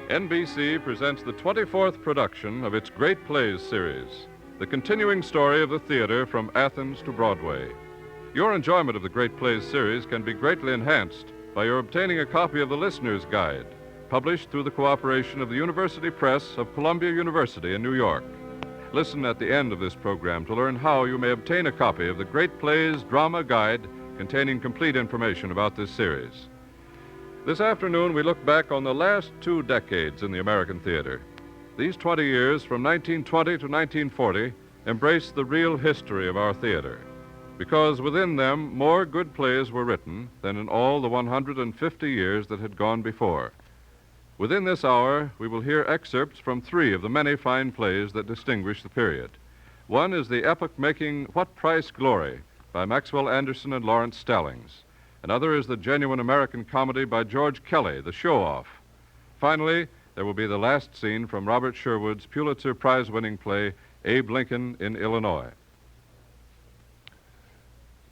NBC presents the 24th production of its Great Plays series, the continuing story of the theater from Athens to Broadway. Your enjoyment of the Great Plays series can be greatly enhanced by your obtaining a copy of the Listener's Guide, published through the cooperation of the University Press of Columbia University in New York. Listen at the end of this program to learn how you may obtain a copy of the Great Plays Drama Guide containing complete information about this series. This afternoon, we look back on the last 2 decades in the American theater. These 20 years, from 1920 to 1940, embrace the real history of our theater, because within them, more good plays were written than in all the 150 years that had gone before. Within this hour, we will hear excerpts from 3 of the many fine plays that distinguish the period. One is the epoch-making What Price Glory by Maxwell Anderson and Lawrence Stallings. Another is the genuine American comedy by George Kelly, The Show-Off. Finally, there will be the last scene from Robert Sherwood's Pulitzer Prize-winning play, Abe Lincoln in Illinois.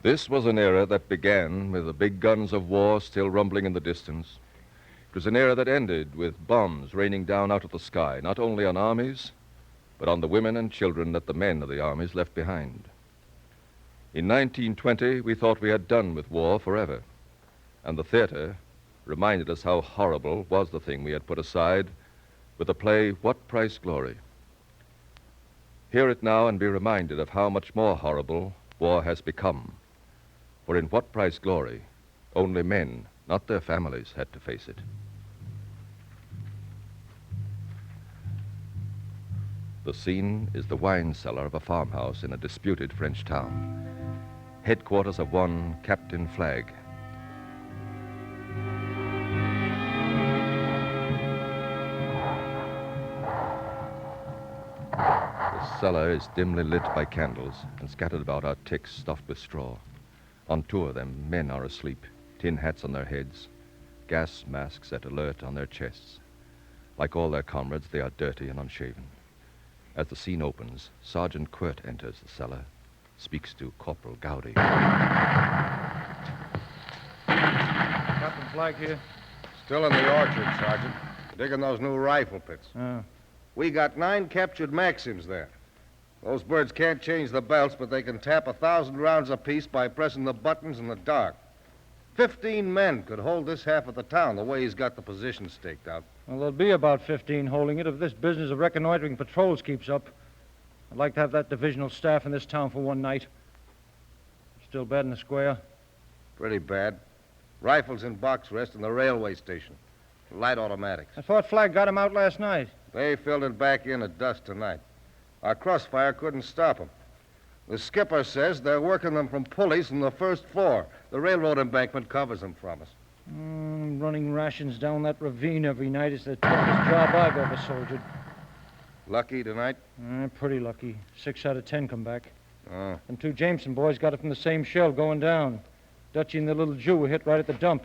This was an era that began with the big guns of war still rumbling in the distance. It was an era that ended with bombs raining down out of the sky, not only on armies, but on the women and children that the men of the armies left behind. In 1920, we thought we had done with war forever, and the theater reminded us how horrible was the thing we had put aside with the play What Price Glory. Hear it now and be reminded of how much more horrible war has become. For in What Price Glory, only men, not their families, had to face it. The scene is the wine cellar of a farmhouse in a disputed French town, headquarters of one Captain Flagg. The cellar is dimly lit by candles, and scattered about are ticks stuffed with straw. On 2 of them, men are asleep, tin hats on their heads, gas masks at alert on their chests. Like all their comrades, they are dirty and unshaven. As the scene opens, Sergeant Quirt enters the cellar, speaks to Corporal Gowdy. Captain Flagg here? Still in the orchard, Sergeant. Digging those new rifle pits. Oh. We got 9 captured Maxims there. Those birds can't change the belts, but they can tap 1,000 rounds apiece by pressing the buttons in the dark. 15 men could hold this half of the town the way he's got the position staked out. Well, there'll be about 15 holding it if this business of reconnoitering patrols keeps up. I'd like to have that divisional staff in this town for one night. Still bad in the square? Pretty bad. Rifles in box rest in the railway station. Light automatics. I thought Flagg got him out last night. They filled it back in at dusk tonight. Our crossfire couldn't stop them. The skipper says they're working them from pulleys from the first floor. The railroad embankment covers them from us. Running rations down that ravine every night is the toughest job I've ever soldiered. Lucky tonight? Pretty lucky. 6 out of 10 come back. Oh. Them 2 Jameson boys got it from the same shell going down. Dutchie and the little Jew were hit right at the dump.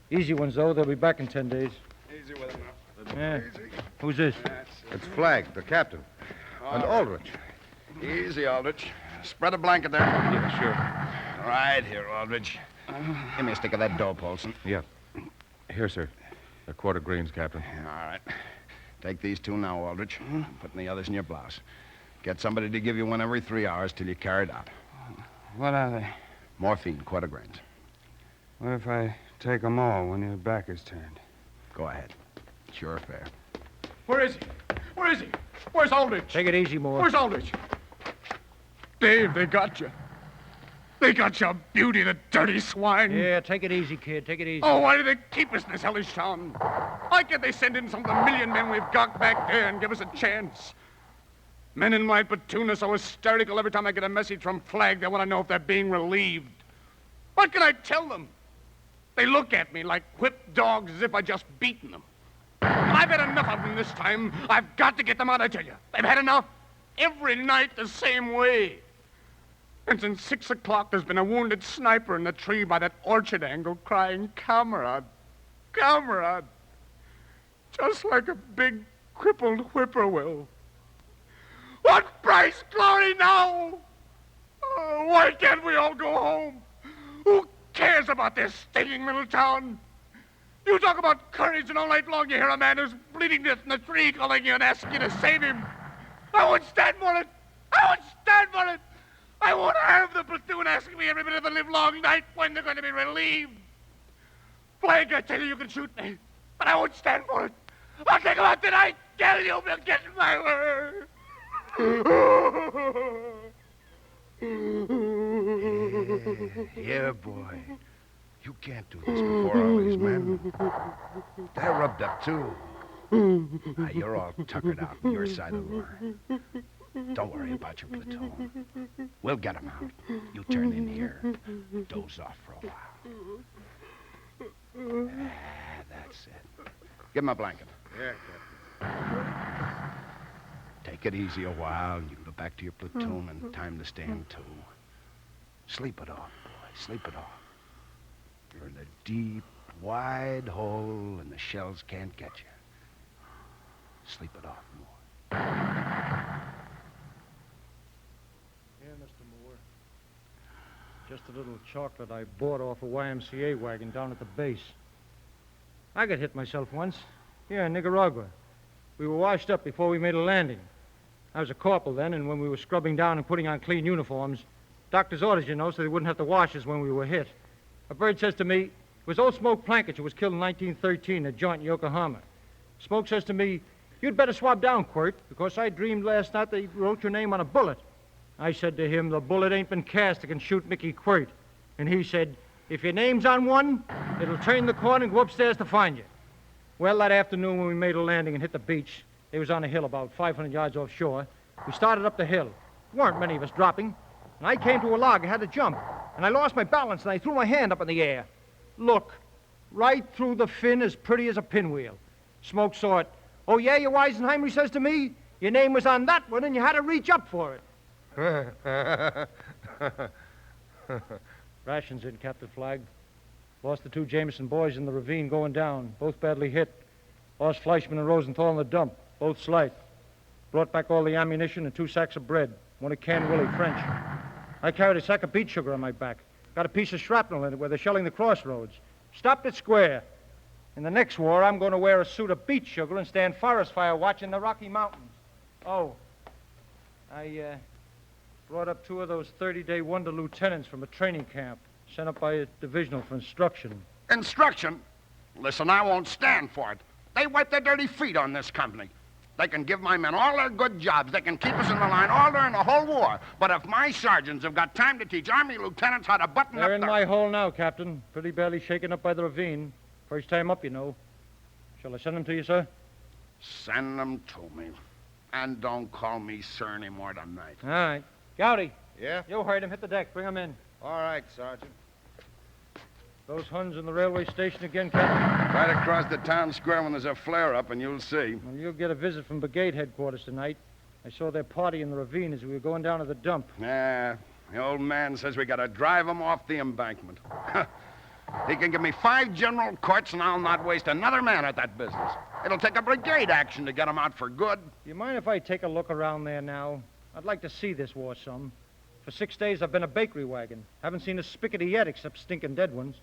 Easy ones, though. They'll be back in 10 days. Easy with him now. Yeah. Easy. Who's this? It's Flagg, the captain. And Aldrich. Easy, Aldrich. Spread a blanket there. Yeah, sure. Right here, Aldrich. Give me a stick of that dope, Olson. Yeah. Here, sir. A quart of greens, Captain. All right. Take these 2 now, Aldrich. Put the others in your blouse. Get somebody to give you one every 3 hours till you carry it out. What are they? Morphine, quarter grains. What if I take them all when your back is turned? Go ahead. It's your affair. Where is he? Where is he? Where's Aldrich? Take it easy, Moore. Where's Aldrich? Dave, they got you. They got you, Beauty, the dirty swine. Yeah, take it easy, kid. Take it easy. Oh, why do they keep us in this hellish town? Why can't they send in some of the million men we've got back there and give us a chance? Men in my platoon are so hysterical every time I get a message from Flagg, they want to know if they're being relieved. What can I tell them? They look at me like whipped dogs as if I'd just beaten them. I've had enough of them this time. I've got to get them out, I tell you. They've had enough. Every night the same way. And since 6 o'clock, there's been a wounded sniper in the tree by that orchard angle crying, "Comrade, comrade." Just like a big, crippled whippoorwill. What price glory now? Oh, why can't we all go home? Who cares about this stinking little town? You talk about courage, and all night long you hear a man who's bleeding to death in a tree calling you and asking you to save him. I won't stand for it. I won't stand for it. I won't have the platoon asking me every minute of the livelong night when they're going to be relieved. Flag, I tell you can shoot me, but I won't stand for it. I'll take him out tonight. Tell you, we'll get my word. Yeah, boy. You can't do this before all these men. They're rubbed up, too. Now, you're all tuckered out on your side of the line. Don't worry about your platoon. We'll get them out. You turn in here. Doze off for a while. That's it. Give him a blanket. Yeah, Captain. Take it easy a while. You can go back to your platoon and time to stand to. Sleep it off, boy. Sleep it off. You're in a deep, wide hole, and the shells can't get you. Sleep it off, boy. Here, Mr. Moore. Just a little chocolate I bought off a YMCA wagon down at the base. I got hit myself once. Here in Nicaragua. We were washed up before we made a landing. I was a corporal then, and when we were scrubbing down and putting on clean uniforms, doctor's orders, you know, so they wouldn't have to wash us when we were hit. A bird says to me, it was old Smoke Plankett who was killed in 1913 at a joint in Yokohama. Smoke says to me, you'd better swab down, Quirt, because I dreamed last night they wrote your name on a bullet. I said to him, the bullet ain't been cast that can shoot Mickey Quirt. And he said, if your name's on one, it'll turn the corner and go upstairs to find you. Well, that afternoon when we made a landing and hit the beach, it was on a hill about 500 yards offshore. We started up the hill. There weren't many of us dropping. And I came to a log. I had to jump. And I lost my balance, and I threw my hand up in the air. Look, right through the fin as pretty as a pinwheel. Smoke saw it. Oh, yeah, you Weisenheimer, he says to me. Your name was on that one, and you had to reach up for it. Rations in, Captain Flagg. Lost the 2 Jameson boys in the ravine going down, both badly hit. Lost Fleischman and Rosenthal in the dump, both slight. Brought back all the ammunition and 2 sacks of bread, 1 of canned Willie French. I carried a sack of beet sugar on my back. Got a piece of shrapnel in it where they're shelling the crossroads. Stopped it square. In the next war, I'm going to wear a suit of beet sugar and stand forest fire watching the Rocky Mountains. Oh, I brought up 2 of those 30-day wonder lieutenants from a training camp, sent up by a divisional for instruction. Instruction? Listen, I won't stand for it. They wipe their dirty feet on this company. They can give my men all their good jobs. They can keep us in the line all during the whole war. But if my sergeants have got time to teach Army lieutenants how to button up They're in my hole now, Captain. Pretty badly shaken up by the ravine. First time up, you know. Shall I send them to you, sir? Send them to me. And don't call me sir anymore tonight. All right. Gowdy. Yeah? You heard him. Hit the deck. Bring him in. All right, Sergeant. Those Huns in the railway station again, Captain? Right across the town square when there's a flare-up, and you'll see. Well, you'll get a visit from brigade headquarters tonight. I saw their party in the ravine as we were going down to the dump. Yeah, the old man says we got to drive them off the embankment. He can give me 5 general courts, and I'll not waste another man at that business. It'll take a brigade action to get them out for good. You mind if I take a look around there now? I'd like to see this war some. For 6 days, I've been a bakery wagon. Haven't seen a spiggity yet except stinking dead ones.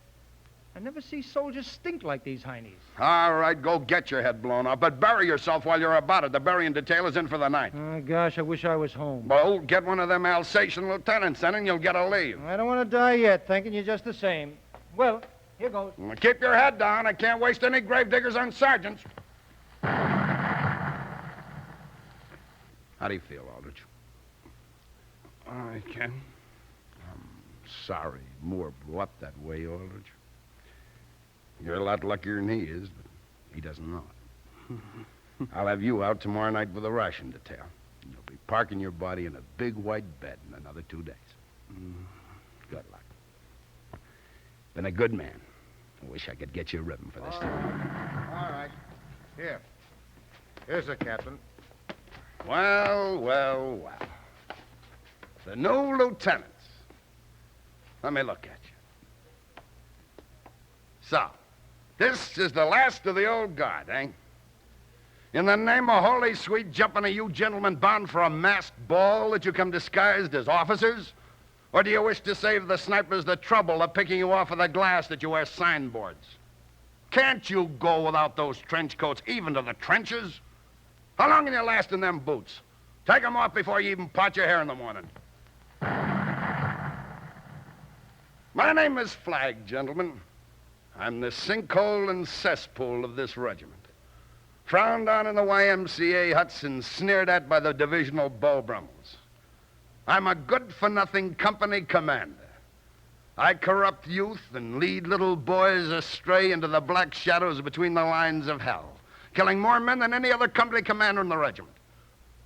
I never see soldiers stink like these heinies. All right, go get your head blown off, but bury yourself while you're about it. The burying detail is in for the night. Oh, gosh, I wish I was home. Well, get one of them Alsatian lieutenants then, and you'll get a leave. I don't want to die yet, thanking you just the same. Well, here goes. Well, keep your head down. I can't waste any gravediggers on sergeants. How do you feel, Aldrich? I can. Sorry Moore blew up that way, Aldrich. You're a lot luckier than he is, but he doesn't know it. I'll have you out tomorrow night with a ration detail. You'll be parking your body in a big white bed in another 2 days. Good luck. Been a good man. I wish I could get you a ribbon for this thing. All right. Here. Here's a captain. Well, well, well. The new lieutenants. Let me look at you. So, this is the last of the old guard, eh? In the name of holy sweet jumping, are you gentlemen bound for a masked ball that you come disguised as officers? Or do you wish to save the snipers the trouble of picking you off of the glass that you wear signboards? Can't you go without those trench coats even to the trenches? How long can you last in them boots? Take 'em off before you even part your hair in the morning. My name is Flagg, gentlemen. I'm the sinkhole and cesspool of this regiment. Frowned on in the YMCA huts and sneered at by the divisional Beau Brummels. I'm a good-for-nothing company commander. I corrupt youth and lead little boys astray into the black shadows between the lines of hell, killing more men than any other company commander in the regiment,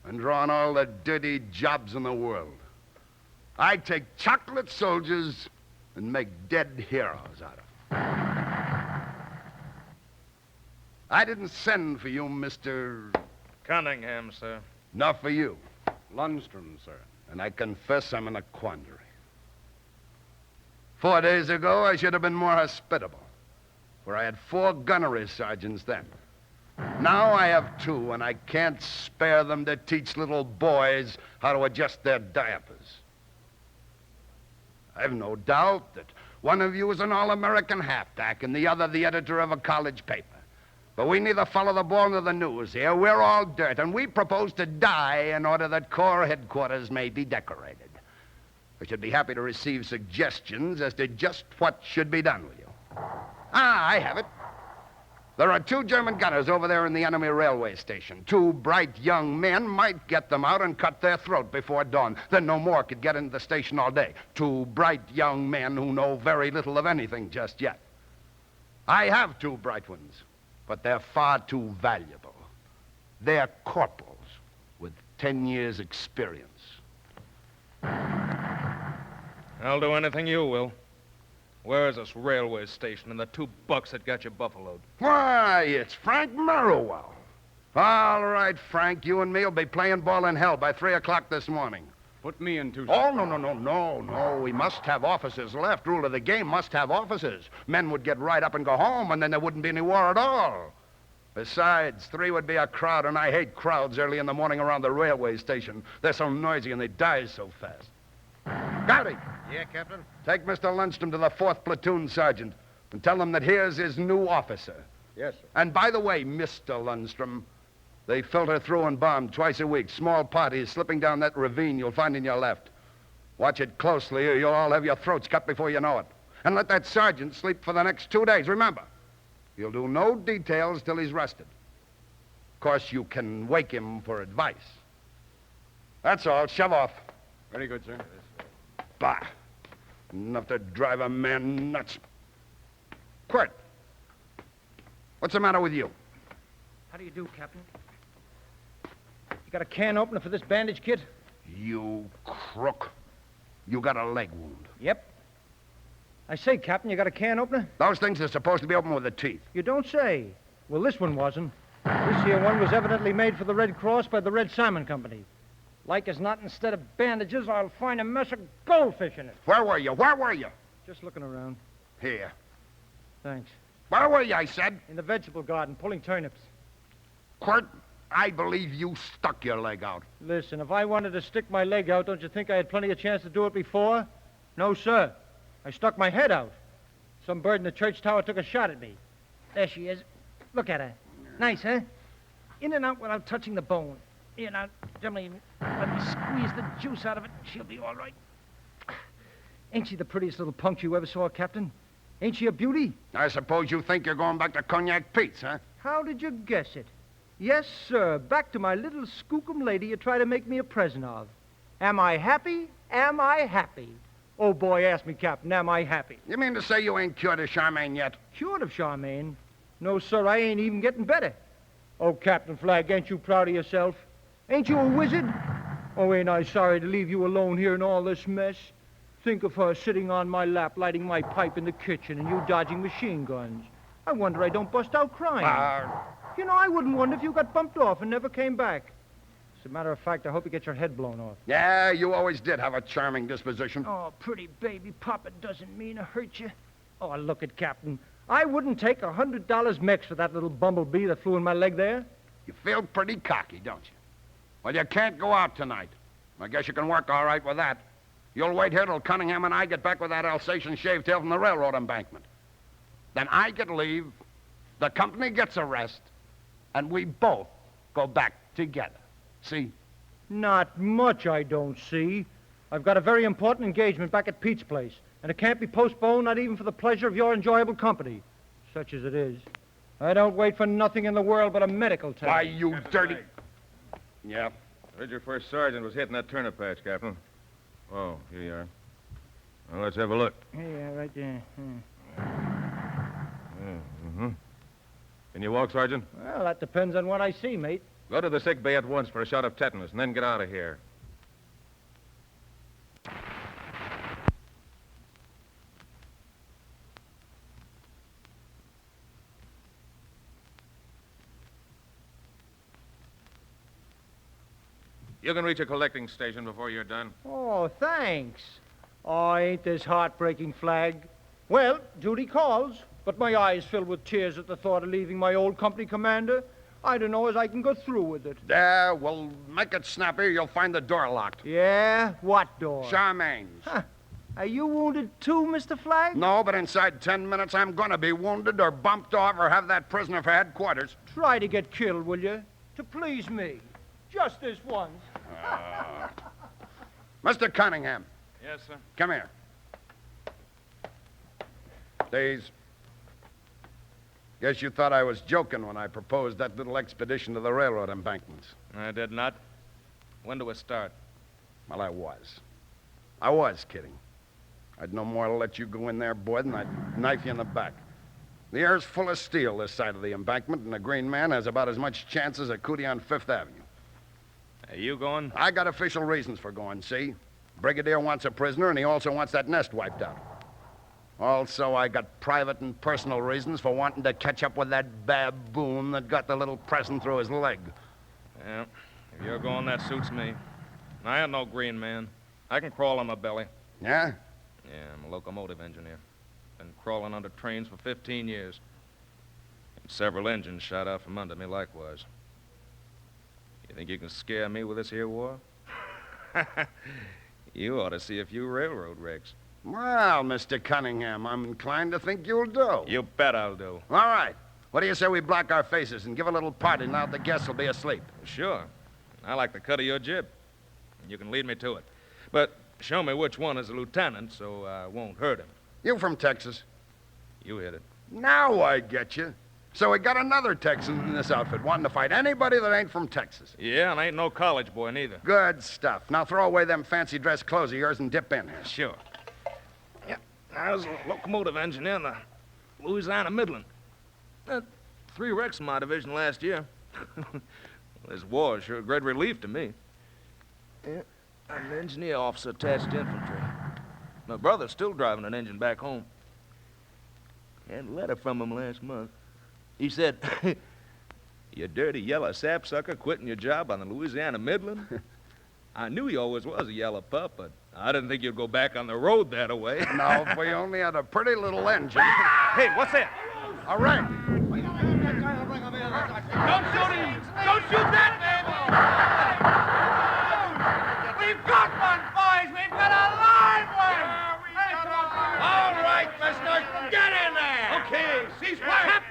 and drawing all the dirty jobs in the world. I take chocolate soldiers and make dead heroes out of them. I didn't send for you, Mr. Cunningham, sir. Not for you. Lundstrom, sir. And I confess I'm in a quandary. 4 days ago, I should have been more hospitable, for I had 4 gunnery sergeants then. Now I have 2, and I can't spare them to teach little boys how to adjust their diapers. I've no doubt that one of you is an all-American halfback and the other the editor of a college paper. But we neither follow the ball nor the news here. We're all dirt, and we propose to die in order that Corps headquarters may be decorated. I should be happy to receive suggestions as to just what should be done with you. I have it. There are 2 German gunners over there in the enemy railway station. 2 bright young men might get them out and cut their throat before dawn. Then no more could get into the station all day. 2 bright young men who know very little of anything just yet. I have 2 bright ones, but they're far too valuable. They're corporals with 10 years' experience. I'll do anything you will. Where is this railway station and the $2 that got you buffaloed? Why, it's Frank Merriwell. All right, Frank, you and me will be playing ball in hell by 3 o'clock this morning. Put me in 2. Oh, no. We must have officers left. Rule of the game, must have officers. Men would get right up and go home, and then there wouldn't be any war at all. Besides, 3 would be a crowd, and I hate crowds early in the morning around the railway station. They're so noisy and they die so fast. Gowdy! Yeah, Captain? Take Mr. Lundstrom to the 4th Platoon Sergeant and tell him that here's his new officer. Yes, sir. And by the way, Mr. Lundstrom, they filter through and bomb twice a week. Small parties slipping down that ravine you'll find in your left. Watch it closely or you'll all have your throats cut before you know it. And let that sergeant sleep for the next 2 days. Remember, he'll do no details till he's rested. Of course, you can wake him for advice. That's all. Shove off. Very good, sir. Bah. Enough to drive a man nuts. Quirt. What's the matter with you? How do you do, Captain? You got a can opener for this bandage kit? You crook. You got a leg wound. Yep. I say, Captain, you got a can opener? Those things are supposed to be open with the teeth. You don't say. Well, this one wasn't. This here one was evidently made for the Red Cross by the Red Salmon Company. Like as not, instead of bandages, I'll find a mess of goldfish in it. Where were you? Where were you? Just looking around. Here. Thanks. Where were you, I said? In the vegetable garden, pulling turnips. Quirt, I believe you stuck your leg out. Listen, if I wanted to stick my leg out, don't you think I had plenty of chance to do it before? No, sir. I stuck my head out. Some bird in the church tower took a shot at me. There she is. Look at her. Nice, huh? In and out without touching the bone. Here, now, Gemini, let me squeeze the juice out of it. She'll be all right. Ain't she the prettiest little punk you ever saw, Captain? Ain't she a beauty? I suppose you think you're going back to Cognac Pete's, huh? How did you guess it? Yes, sir. Back to my little skookum lady you try to make me a present of. Am I happy? Am I happy? Oh, boy, ask me, Captain, am I happy? You mean to say you ain't cured of Charmaine yet? Cured of Charmaine? No, sir, I ain't even getting better. Oh, Captain Flagg, ain't you proud of yourself? Ain't you a wizard? Oh, ain't I sorry to leave you alone here in all this mess? Think of her sitting on my lap, lighting my pipe in the kitchen, and you dodging machine guns. I wonder I don't bust out crying. You know, I wouldn't wonder if you got bumped off and never came back. As a matter of fact, I hope you get your head blown off. Yeah, you always did have a charming disposition. Oh, pretty baby, Papa doesn't mean to hurt you. Oh, look at Captain. I wouldn't take $100 mix for that little bumblebee that flew in my leg there. You feel pretty cocky, don't you? Well, you can't go out tonight. I guess you can work all right with that. You'll wait here till Cunningham and I get back with that Alsatian shaved tail from the railroad embankment. Then I get leave, The company gets a rest, and we both go back together. See? Not much I don't see. I've got a very important engagement back at Pete's place, and it can't be postponed, not even for the pleasure of your enjoyable company, such as it is. I don't wait for nothing in the world but a medical test. Why, you dirty... Yeah. Heard your first sergeant was hitting that turnip patch, Captain. Oh, here you are. Well, let's have a look. Yeah, right there. Mm-hmm. Can you walk, Sergeant? Well, that depends on what I see, mate. Go to the sick bay at once for a shot of tetanus, and then get out of here. You can reach a collecting station before you're done. Oh, thanks. Oh, ain't this heartbreaking, Flag? Well, duty calls, but my eyes fill with tears at the thought of leaving my old company commander. I don't know as I can go through with it. Yeah, well, make it snappy, you'll find the door locked. Yeah? What door? Charmaine's. Huh. Are you wounded too, Mr. Flag? No, but inside 10 minutes I'm gonna be wounded or bumped off or have that prisoner for headquarters. Try to get killed, will you? To please me. Just this once. Mr. Cunningham. Yes, sir. Come here. Days. Guess you thought I was joking when I proposed that little expedition to the railroad embankments. I did not. When do we start? Well, I was. I was kidding. I'd no more to let you go in there, boy, than I'd knife you in the back. The air's full of steel this side of the embankment, and the Green Man has about as much chance as a cootie on Fifth Avenue. Are you going? I got official reasons for going, see? Brigadier wants a prisoner, and he also wants that nest wiped out. Also, I got private and personal reasons for wanting to catch up with that baboon that got the little present through his leg. Yeah, if you're going, that suits me. I ain't no green man. I can crawl on my belly. Yeah? Yeah, I'm a locomotive engineer. Been crawling under trains for 15 years. And several engines shot out from under me likewise. You think you can scare me with this here war? You ought to see a few railroad wrecks. Well, Mr. Cunningham, I'm inclined to think you'll do. You bet I'll do. All right. What do you say we block our faces and give a little party now that the guests will be asleep? Sure. I like the cut of your jib. You can lead me to it. But show me which one is the lieutenant so I won't hurt him. You from Texas? You hit it. Now I get you. So we got another Texan in this outfit wanting to fight anybody that ain't from Texas. Yeah, and I ain't no college boy neither. Good stuff. Now throw away them fancy dress clothes of yours and dip in here. Sure. Yeah, I was a locomotive engineer in the Louisiana Midland. 3 wrecks in my division last year. This war is sure a great relief to me. Yeah, I'm an engineer officer attached to infantry. My brother's still driving an engine back home. Had a letter from him last month. He said, "You dirty yellow sapsucker quitting your job on the Louisiana Midland? I knew you always was a yellow pup, but I didn't think you'd go back on the road that way." Now, if we only had a pretty little engine. Hey, what's that? A wreck. Don't shoot him! Don't shoot that man! We've got one, boys! We've got a live one! All right, mister, get in there! Okay, cease fire!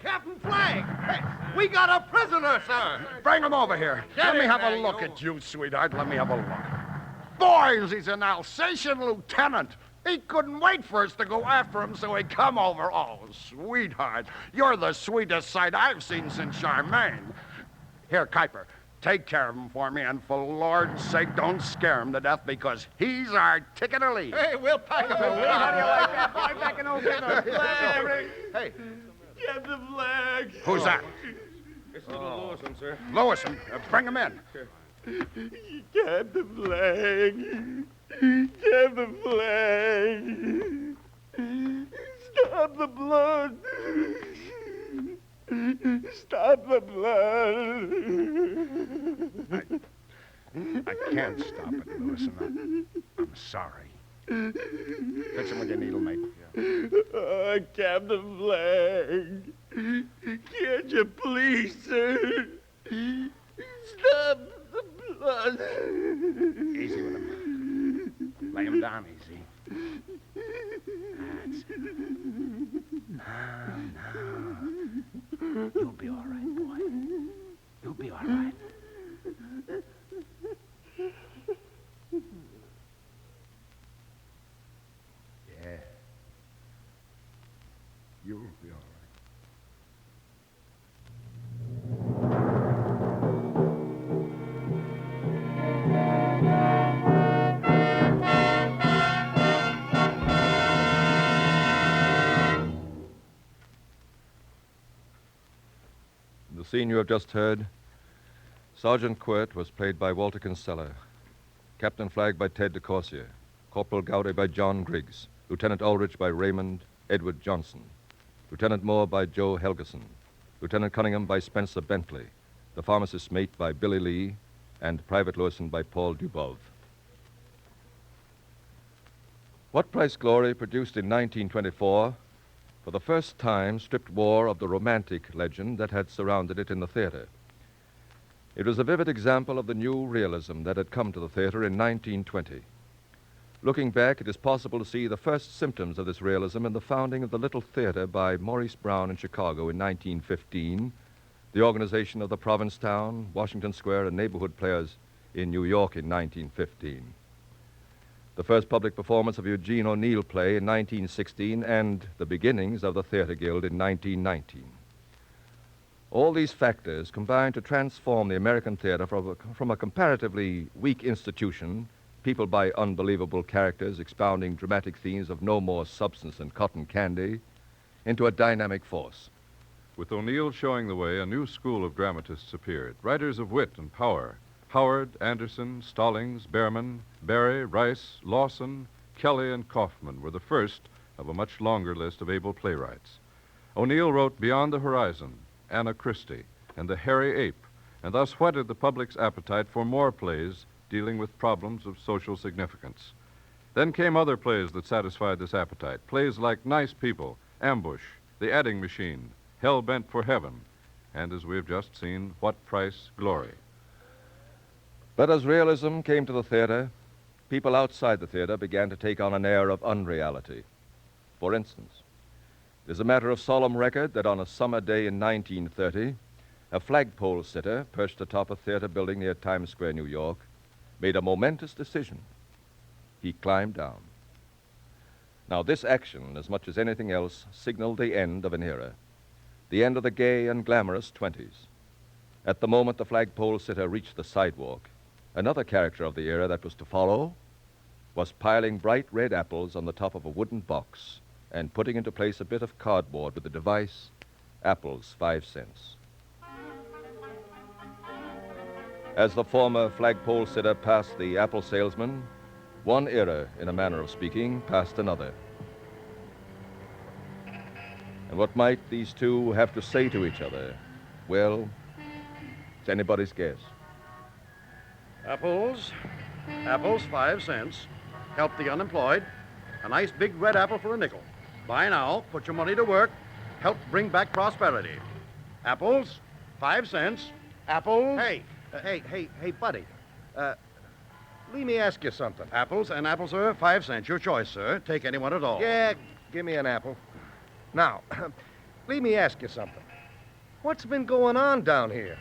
Captain Flag! Hey, we got a prisoner, sir! Bring him over here. Let me have a look at you, sweetheart. Let me have a look. Boys, he's an Alsatian lieutenant. He couldn't wait for us to go after him, so he come over. Oh, sweetheart, you're the sweetest sight I've seen since Charmaine. Here, Kuiper, take care of him for me, and for Lord's sake, don't scare him to death, because he's our ticket to leave. Hey, we'll pack him a lead. How do you like that, boy? Back in old Flag. Hey. Get the flag. Who's that? It's little Lewison, sir. Lewison. Bring him in. Get the flag. Get the flag. Stop the blood. Stop the blood. I can't stop it, Lewison. I'm sorry. Fix him with your needle, mate. Oh, Captain Flag. Can't you please, sir? Stop the blood. Easy with him. Lay him down easy. That's it. Now. You'll be all right, boy. You'll be all right. Yeah. You'll be all right. The scene you have just heard, Sergeant Quirt was played by Walter Kinsella, Captain Flagg by Ted DeCorsia, Corporal Gowdy by John Griggs, Lieutenant Ulrich by Raymond Edward Johnson, Lieutenant Moore by Joe Helgeson, Lieutenant Cunningham by Spencer Bentley, the pharmacist's mate by Billy Lee, and Private Lewison by Paul Dubov. What Price Glory produced in 1924 for the first time stripped war of the romantic legend that had surrounded it in the theater. It was a vivid example of the new realism that had come to the theater in 1920. Looking back, it is possible to see the first symptoms of this realism in the founding of the Little Theater by Maurice Brown in Chicago in 1915, the organization of the Provincetown, Washington Square, and neighborhood players in New York in 1915. The first public performance of Eugene O'Neill play in 1916, and the beginnings of the Theater Guild in 1919. All these factors combined to transform the American theater from a comparatively weak institution, peopled by unbelievable characters expounding dramatic themes of no more substance than cotton candy, into a dynamic force. With O'Neill showing the way, a new school of dramatists appeared, writers of wit and power. Howard, Anderson, Stallings, Behrman, Barry, Rice, Lawson, Kelly, and Kaufman were the first of a much longer list of able playwrights. O'Neill wrote Beyond the Horizon, Anna Christie, and The Hairy Ape, and thus whetted the public's appetite for more plays dealing with problems of social significance. Then came other plays that satisfied this appetite, plays like Nice People, Ambush, The Adding Machine, Hell Bent for Heaven, and as we have just seen, What Price Glory. But as realism came to the theater, people outside the theater began to take on an air of unreality. For instance, it is a matter of solemn record that on a summer day in 1930, a flagpole sitter perched atop a theater building near Times Square, New York, made a momentous decision. He climbed down. Now, this action, as much as anything else, signaled the end of an era, the end of the gay and glamorous 20s. At the moment the flagpole sitter reached the sidewalk, another character of the era that was to follow was piling bright red apples on the top of a wooden box and putting into place a bit of cardboard with the device, apples 5 cents. As the former flagpole sitter passed the apple salesman, one era, in a manner of speaking, passed another. And what might these two have to say to each other? Well, it's anybody's guess. Apples 5 cents. Help the unemployed. A nice big red apple for a nickel. Buy now, put your money to work, help bring back prosperity. Apples, 5 cents. Apples. Hey, buddy. Let me ask you something. Apples, sir, 5 cents. Your choice, sir. Take any one at all. Yeah, give me an apple. Now, let me ask you something. What's been going on down here?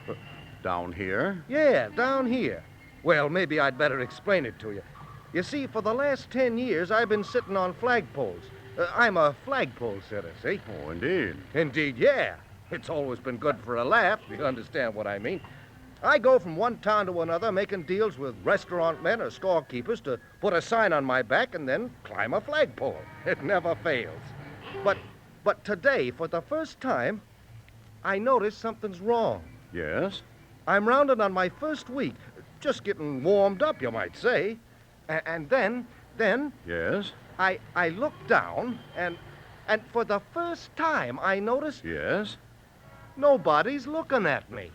Down here? Yeah, down here. Well, maybe I'd better explain it to you. You see, for the last 10 years, I've been sitting on flagpoles. I'm a flagpole sitter, see? Oh, indeed. Indeed, yeah. It's always been good for a laugh, if you understand what I mean. I go from one town to another making deals with restaurant men or storekeepers to put a sign on my back and then climb a flagpole. It never fails. But today, for the first time, I noticed something's wrong. Yes? I'm rounded on my first week, just getting warmed up, you might say. And then... Yes? I looked down, and for the first time, I noticed... Yes? Nobody's looking at me.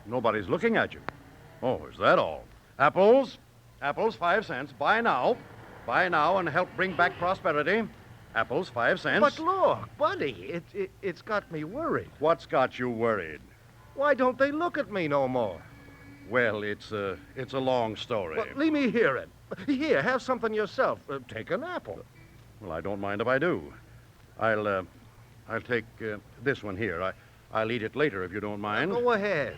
Nobody's looking at you. Oh, is that all? Apples, 5 cents. Buy now and help bring back prosperity. Apples, 5 cents. But look, buddy, it's got me worried. What's got you worried? Why don't they look at me no more? Well, it's a long story. Well, let me hear it. Here, have something yourself. Take an apple. Well, I don't mind if I do. I'll take this one here. I'll eat it later if you don't mind. Go ahead.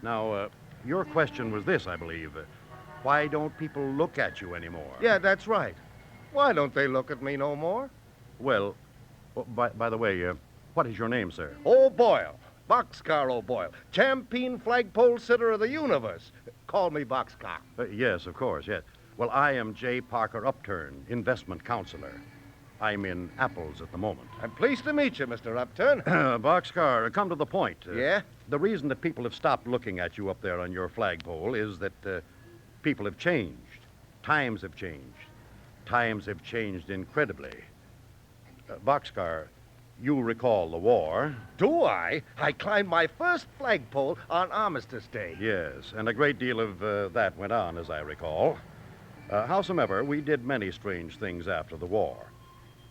Now, your question was this, I believe. Why don't people look at you anymore? Yeah, that's right. Why don't they look at me no more? Well, by the way, what is your name, sir? O'Boyle. Boxcar O'Boyle. Champion flagpole sitter of the universe. Call me Boxcar. Yes, of course, yes. Well, I am J. Parker Upturn, investment counselor. I'm in Apples at the moment. I'm pleased to meet you, Mr. Upturn. Boxcar, come to the point. Yeah? The reason that people have stopped looking at you up there on your flagpole is that people have changed. Times have changed. Times have changed incredibly. Boxcar, you recall the war. Do I? I climbed my first flagpole on Armistice Day. Yes, and a great deal of that went on, as I recall. Howsoever, we did many strange things after the war.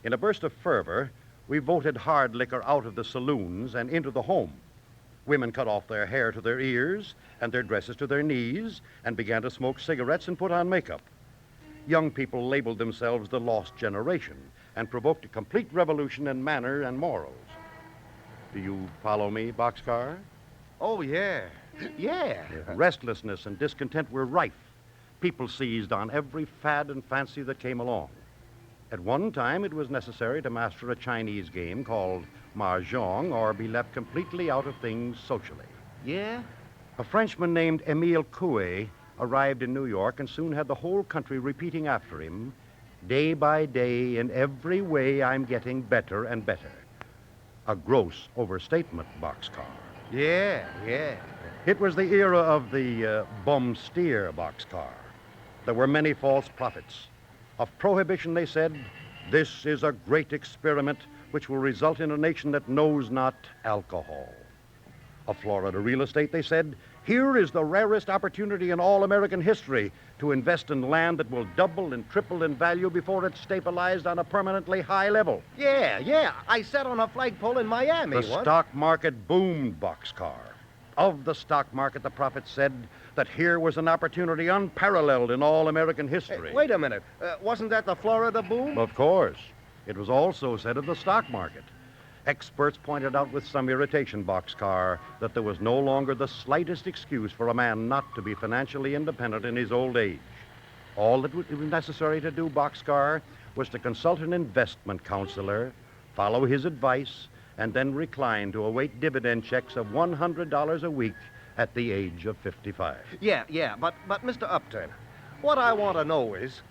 In a burst of fervor, we voted hard liquor out of the saloons and into the home. Women cut off their hair to their ears and their dresses to their knees and began to smoke cigarettes and put on makeup. Young people labeled themselves the lost generation and provoked a complete revolution in manner and morals. Do you follow me, Boxcar? Oh, yeah. Yeah. Restlessness and discontent were rife. People seized on every fad and fancy that came along. At one time, it was necessary to master a Chinese game called mahjong or be left completely out of things socially. Yeah? A Frenchman named Émile Coué arrived in New York and soon had the whole country repeating after him, day by day, in every way, I'm getting better and better. A gross overstatement, Boxcar. Yeah. It was the era of the bum steer, Boxcar. There were many false prophets. Of prohibition, they said, this is a great experiment which will result in a nation that knows not alcohol. Of Florida real estate, they said, here is the rarest opportunity in all American history to invest in land that will double and triple in value before it's stabilized on a permanently high level. Yeah. I sat on a flagpole in Miami The once. stock market boomed, Boxcar. Of the stock market, the prophet said that here was an opportunity unparalleled in all American history. Hey, wait a minute. Wasn't that the Florida boom? Of course. It was also said of the stock market. Experts pointed out with some irritation, Boxcar, that there was no longer the slightest excuse for a man not to be financially independent in his old age. All that was necessary to do, Boxcar, was to consult an investment counselor, follow his advice, and then recline to await dividend checks of $100 a week at the age of 55. Yeah, but Mr. Upturn, what I want to know is,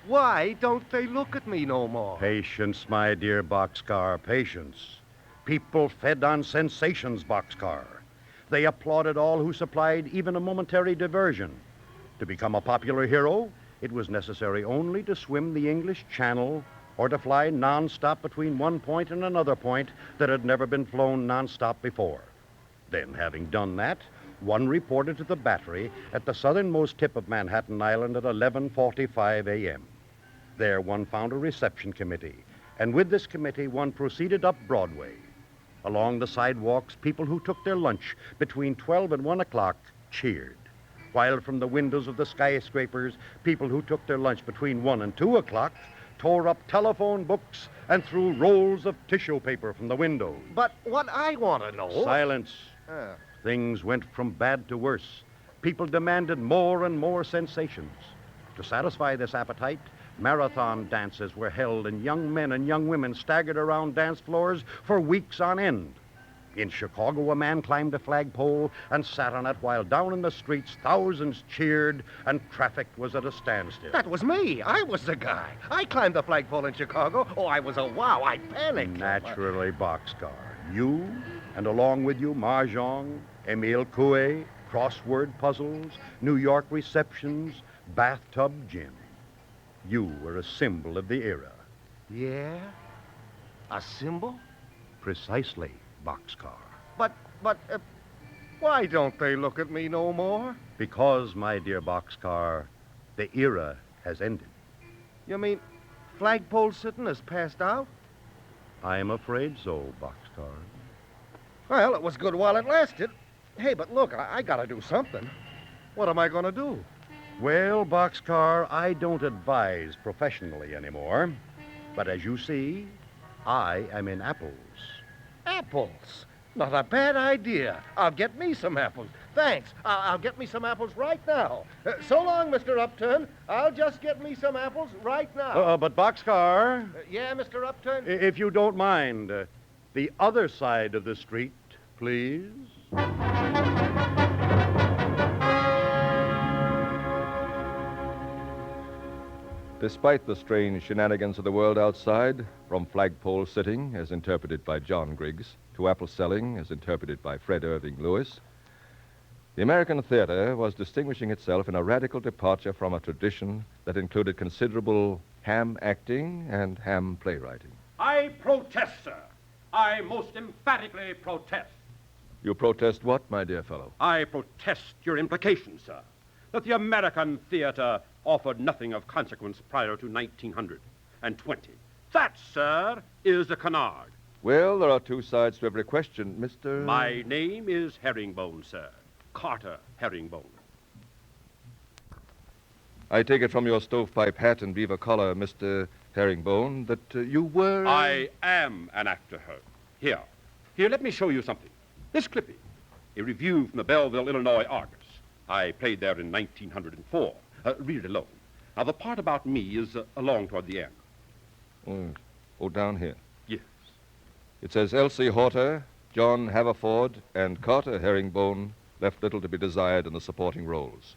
why don't they look at me no more? Patience, my dear Boxcar, patience. People fed on sensations, Boxcar. They applauded all who supplied even a momentary diversion. To become a popular hero, it was necessary only to swim the English Channel or to fly nonstop between one point and another point that had never been flown nonstop before. Then, having done that, one reported to the battery at the southernmost tip of Manhattan Island at 11:45 a.m. There, one found a reception committee, and with this committee, one proceeded up Broadway. Along the sidewalks, people who took their lunch between 12 and 1 o'clock cheered, while from the windows of the skyscrapers, people who took their lunch between 1 and 2 o'clock tore up telephone books and threw rolls of tissue paper from the windows. But what I want to know... Silence. Things went from bad to worse. People demanded more and more sensations. To satisfy this appetite, marathon dances were held, and young men and young women staggered around dance floors for weeks on end. In Chicago, a man climbed a flagpole and sat on it while down in the streets, thousands cheered and traffic was at a standstill. That was me. I was the guy. I climbed the flagpole in Chicago. Oh, I was a wow. I panicked. Naturally, Boxcar. You, and along with you, mahjong, Émile Coué, crossword puzzles, New York receptions, bathtub gin. You were a symbol of the era. Yeah? A symbol? Precisely, Boxcar. But, why don't they look at me no more? Because, my dear Boxcar, the era has ended. You mean flagpole sitting has passed out? I am afraid so, Boxcar. Well, it was good while it lasted. Hey, but look, I gotta do something. What am I gonna do? Well, Boxcar, I don't advise professionally anymore. But as you see, I am in Apples. Apples? Not a bad idea. I'll get me some apples. Thanks. I'll get me some apples right now. So long, Mr. Upturn. I'll just get me some apples right now. But Boxcar, Yeah, Mr. Upturn? if you don't mind, the other side of the street, please. Despite the strange shenanigans of the world outside, from flagpole sitting, as interpreted by John Griggs, to apple selling, as interpreted by Fred Irving Lewis, the American theater was distinguishing itself in a radical departure from a tradition that included considerable ham acting and ham playwriting. I protest, sir. I most emphatically protest. You protest what, my dear fellow? I protest your implication, sir, that the American theater offered nothing of consequence prior to 1920. That, sir, is a canard. Well, there are two sides to every question, Mr. My name is Herringbone, sir. Carter Herringbone. I take it from your stovepipe hat and beaver collar, Mr. Herringbone, that you were... I am an actor, Here, let me show you something. This clipping, a review from the Belleville, Illinois Argus. I played there in 1904. Read it alone. Now, the part about me is along toward the end. Oh, down here. Yes. It says Elsie Horter, John Haverford, and Carter Herringbone left little to be desired in the supporting roles.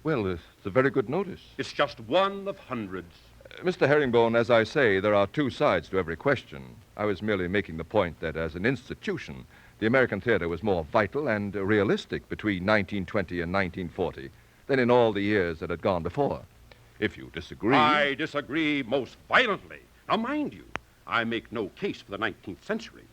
Well, it's a very good notice. It's just one of hundreds. Mr. Herringbone, as I say, there are two sides to every question. I was merely making the point that as an institution, the American theater was more vital and realistic between 1920 and 1940 than in all the years that had gone before. If you disagree... I disagree most violently. Now, mind you, I make no case for the 19th century.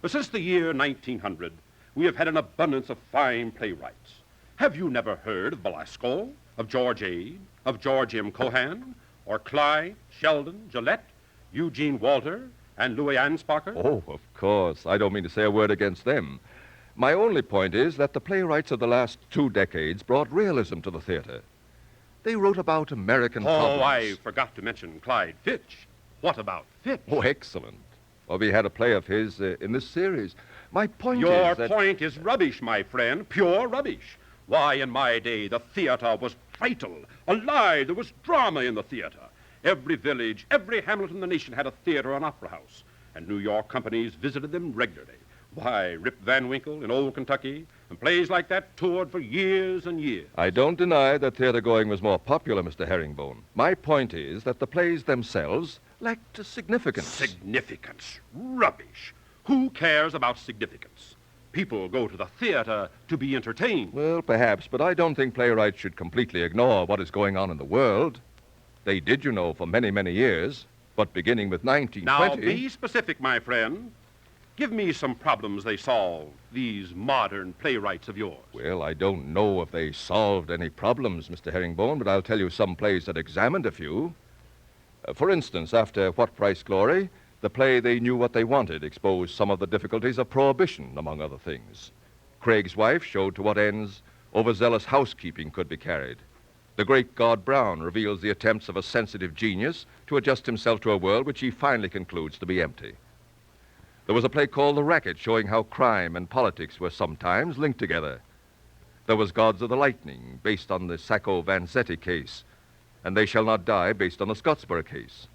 But since the year 1900, we have had an abundance of fine playwrights. Have you never heard of Belasco, of George Ade, of George M. Cohan, or Clyde, Sheldon, Gillette, Eugene Walter, and Louis Anspacher? Oh, of course. I don't mean to say a word against them. My only point is that the playwrights of the last 2 decades brought realism to the theater. They wrote about American problems. Oh, I forgot to mention Clyde Fitch. What about Fitch? Oh, excellent. Well, we had a play of his in this series. My point Your is that... point is rubbish, my friend, pure rubbish. Why, in my day, the theater was vital, alive. There was drama in the theater. Every village, every hamlet in the nation had a theater or an opera house, and New York companies visited them regularly. Why, Rip Van Winkle in Old Kentucky, and plays like that toured for years and years. I don't deny that theater-going was more popular, Mr. Herringbone. My point is that the plays themselves lacked significance. Significance? Rubbish. Who cares about significance? People go to the theater to be entertained. Well, perhaps, but I don't think playwrights should completely ignore what is going on in the world. They did, you know, for many, many years, but beginning with 1920... Now, be specific, my friend. Give me some problems they solved, these modern playwrights of yours. Well, I don't know if they solved any problems, Mr. Herringbone, but I'll tell you some plays that examined a few. For instance, after What Price Glory, the play They Knew What They Wanted exposed some of the difficulties of prohibition, among other things. Craig's Wife showed to what ends overzealous housekeeping could be carried. The Great God Brown reveals the attempts of a sensitive genius to adjust himself to a world which he finally concludes to be empty. There was a play called The Racket, showing how crime and politics were sometimes linked together. There was Gods of the Lightning, based on the Sacco Vanzetti case, and They Shall Not Die, based on the Scottsboro case.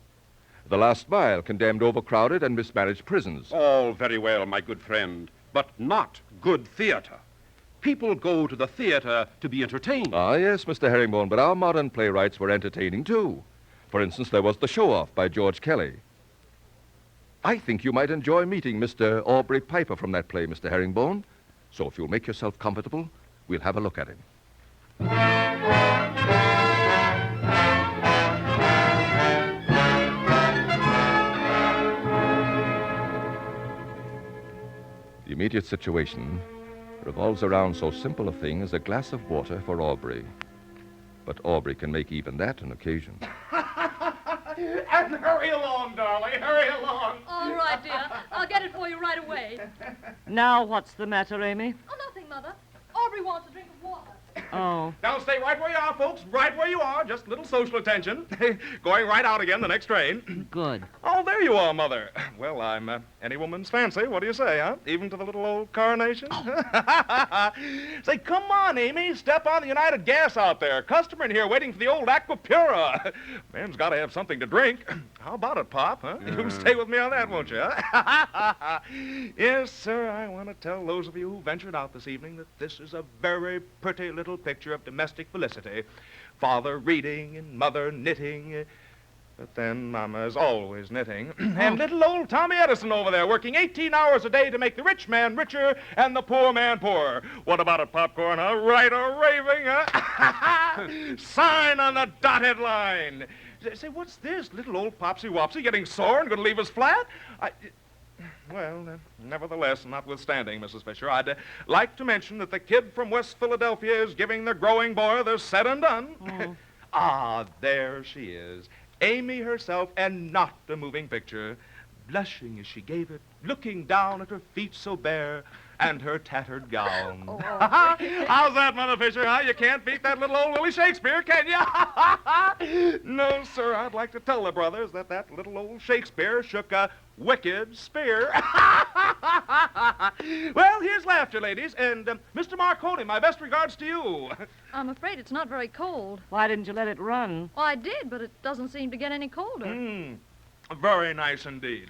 The Last Mile condemned overcrowded and mismanaged prisons. All very well, my good friend, but not good theater. People go to the theater to be entertained. Ah, yes, Mr. Herringbone, but our modern playwrights were entertaining, too. For instance, there was The Show-Off by George Kelly. I think you might enjoy meeting Mr. Aubrey Piper from that play, Mr. Herringbone. So if you'll make yourself comfortable, we'll have a look at him. The immediate situation revolves around so simple a thing as a glass of water for Aubrey. But Aubrey can make even that an occasion. And hurry along, darling, hurry along. All right, dear. I'll get it for you right away. Now what's the matter, Amy? Oh, nothing, Mother. Aubrey wants a drink of water. Oh. Now stay right where you are, folks. Right where you are. Just a little social attention. Going right out again the next train. Good. Oh, there you are, Mother. Well, I'm any woman's fancy. What do you say, huh? Even to the little old carnation? Say, come on, Amy. Step on the United Gas out there. Customer in here waiting for the old Aquapura. Man's got to have something to drink. How about it, Pop, huh? You'll stay with me on that, won't you, huh? Yes, sir, I want to tell those of you who ventured out this evening that this is a very pretty little picture of domestic felicity. Father reading and Mother knitting. But then Mama's always knitting. And little old Tommy Edison over there working 18 hours a day to make the rich man richer and the poor man poorer. What about it, Popcorn, huh? Right or raving, huh? Sign on the dotted line. Say, what's this? Little old Popsy-Wopsy getting sore and going to leave us flat? Well, nevertheless, notwithstanding, Mrs. Fisher, I'd like to mention that the kid from West Philadelphia is giving the growing boy the said and done. Ah, there she is. Amy herself, and not a moving picture, blushing as she gave it, looking down at her feet so bare, and her tattered gown. How's that, Mother Fisher, huh? You can't beat that little old Willie Shakespeare, can you? No, sir, I'd like to tell the brothers that that little old Shakespeare shook a wicked spear. Well, here's laughter, ladies, and Mr. Marconi, my best regards to you. I'm afraid it's not very cold. Why didn't you let it run? Well, I did, but it doesn't seem to get any colder. Very nice indeed.